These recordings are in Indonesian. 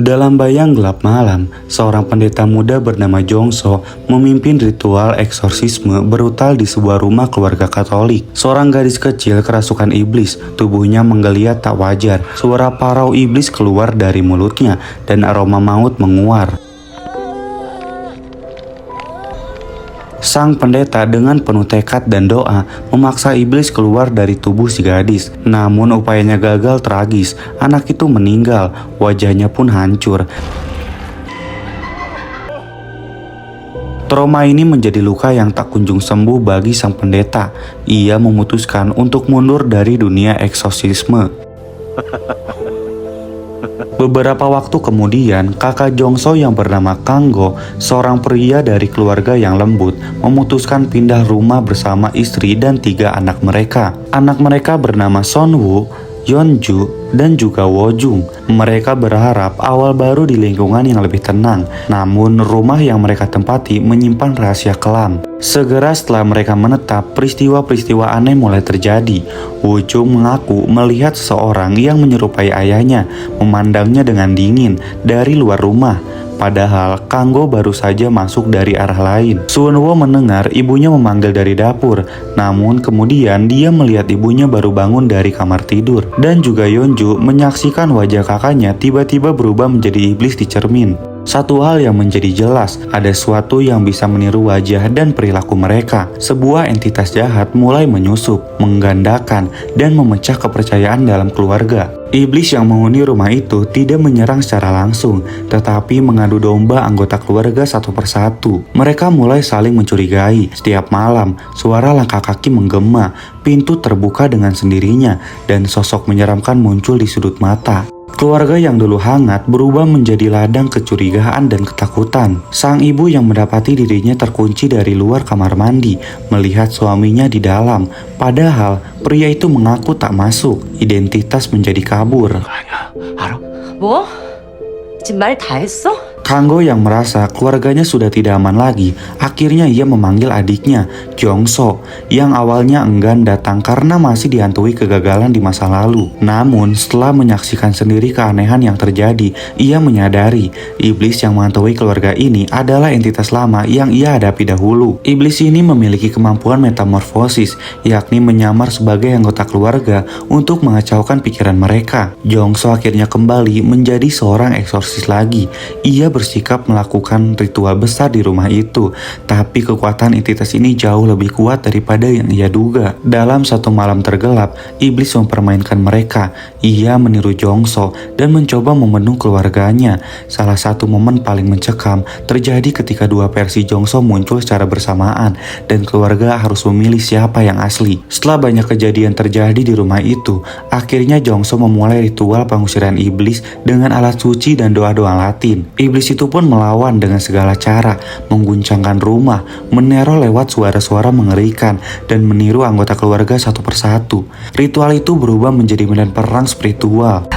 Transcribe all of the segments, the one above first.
Dalam bayang gelap malam, seorang pendeta muda bernama Jongso memimpin ritual eksorsisme brutal di sebuah rumah keluarga Katolik. Seorang gadis kecil kerasukan iblis, tubuhnya menggeliat tak wajar. Suara parau iblis keluar dari mulutnya dan aroma maut menguar. Sang pendeta dengan penuh tekad dan doa memaksa iblis keluar dari tubuh si gadis. Namun upayanya gagal tragis. Anak itu meninggal, wajahnya pun hancur. Trauma ini menjadi luka yang tak kunjung sembuh bagi sang pendeta. Ia memutuskan untuk mundur dari dunia eksorsisme. Beberapa waktu kemudian, kakak Jongso yang bernama Kanggo, seorang pria dari keluarga yang lembut, memutuskan pindah rumah bersama istri dan 3 anak mereka. Anak mereka bernama Sonwoo, Yeonju, dan juga Wojung. Mereka berharap awal baru di lingkungan yang lebih tenang, namun rumah yang mereka tempati menyimpan rahasia kelam. Segera setelah mereka menetap, peristiwa-peristiwa aneh mulai terjadi. Wojung mengaku melihat seseorang yang menyerupai ayahnya, memandangnya dengan dingin dari luar rumah. Padahal Kanggo baru saja masuk dari arah lain. Sunwo mendengar ibunya memanggil dari dapur, namun kemudian dia melihat ibunya baru bangun dari kamar tidur. Dan juga Yeonju menyaksikan wajah kakaknya tiba-tiba berubah menjadi iblis di cermin. Satu hal yang menjadi jelas, ada sesuatu yang bisa meniru wajah dan perilaku mereka. Sebuah entitas jahat mulai menyusup, menggandakan, dan memecah kepercayaan dalam keluarga. Iblis yang menghuni rumah itu tidak menyerang secara langsung, tetapi mengadu domba anggota keluarga satu persatu. Mereka mulai saling mencurigai. Setiap malam, suara langkah kaki menggema, pintu terbuka dengan sendirinya, dan sosok menyeramkan muncul di sudut mata. Keluarga yang dulu hangat berubah menjadi ladang kecurigaan dan ketakutan. Sang ibu yang mendapati dirinya terkunci dari luar kamar mandi, melihat suaminya di dalam. Padahal pria itu mengaku tak masuk. Identitas menjadi kabur. 뭐? 지금 말 다 했어? Kanggo yang merasa keluarganya sudah tidak aman lagi, akhirnya ia memanggil adiknya, Jongso, yang awalnya enggan datang karena masih dihantui kegagalan di masa lalu. Namun, setelah menyaksikan sendiri keanehan yang terjadi, ia menyadari iblis yang menghantui keluarga ini adalah entitas lama yang ia hadapi dahulu. Iblis ini memiliki kemampuan metamorfosis, yakni menyamar sebagai anggota keluarga untuk mengacaukan pikiran mereka. Jongso akhirnya kembali menjadi seorang eksorsis lagi. Ia bersikap melakukan ritual besar di rumah itu, tapi kekuatan entitas ini jauh lebih kuat daripada yang ia duga. Dalam satu malam tergelap, iblis mempermainkan mereka. Ia meniru Jongso dan mencoba membunuh keluarganya. Salah satu momen paling mencekam terjadi ketika 2 versi Jongso muncul secara bersamaan dan keluarga harus memilih siapa yang asli. Setelah banyak kejadian terjadi di rumah itu, akhirnya Jongso memulai ritual pengusiran iblis dengan alat suci dan doa-doa Latin. Iblis itu pun melawan dengan segala cara, mengguncangkan rumah, meneror lewat suara-suara mengerikan, dan meniru anggota keluarga satu persatu. Ritual itu berubah menjadi medan perang spiritual.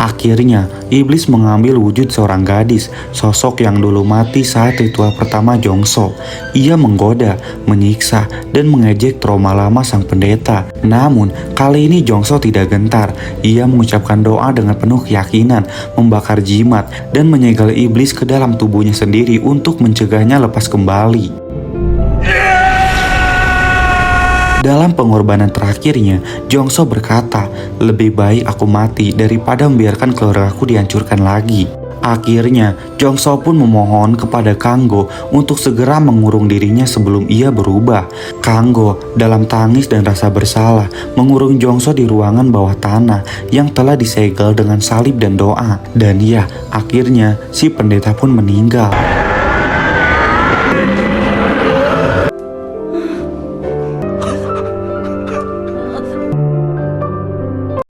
Akhirnya, iblis mengambil wujud seorang gadis, sosok yang dulu mati saat ritual pertama Jongso. Ia menggoda, menyiksa, dan mengejek trauma lama sang pendeta. Namun, kali ini Jongso tidak gentar. Ia mengucapkan doa dengan penuh keyakinan, membakar jimat, dan menyegel iblis ke dalam tubuhnya sendiri untuk mencegahnya lepas kembali. Dalam pengorbanan terakhirnya, Jongso berkata, lebih baik aku mati daripada membiarkan keluargaku dihancurkan lagi. Akhirnya, Jongso pun memohon kepada Kanggo untuk segera mengurung dirinya sebelum ia berubah. Kanggo, dalam tangis dan rasa bersalah, mengurung Jongso di ruangan bawah tanah yang telah disegel dengan salib dan doa. Dan ya, akhirnya si pendeta pun meninggal.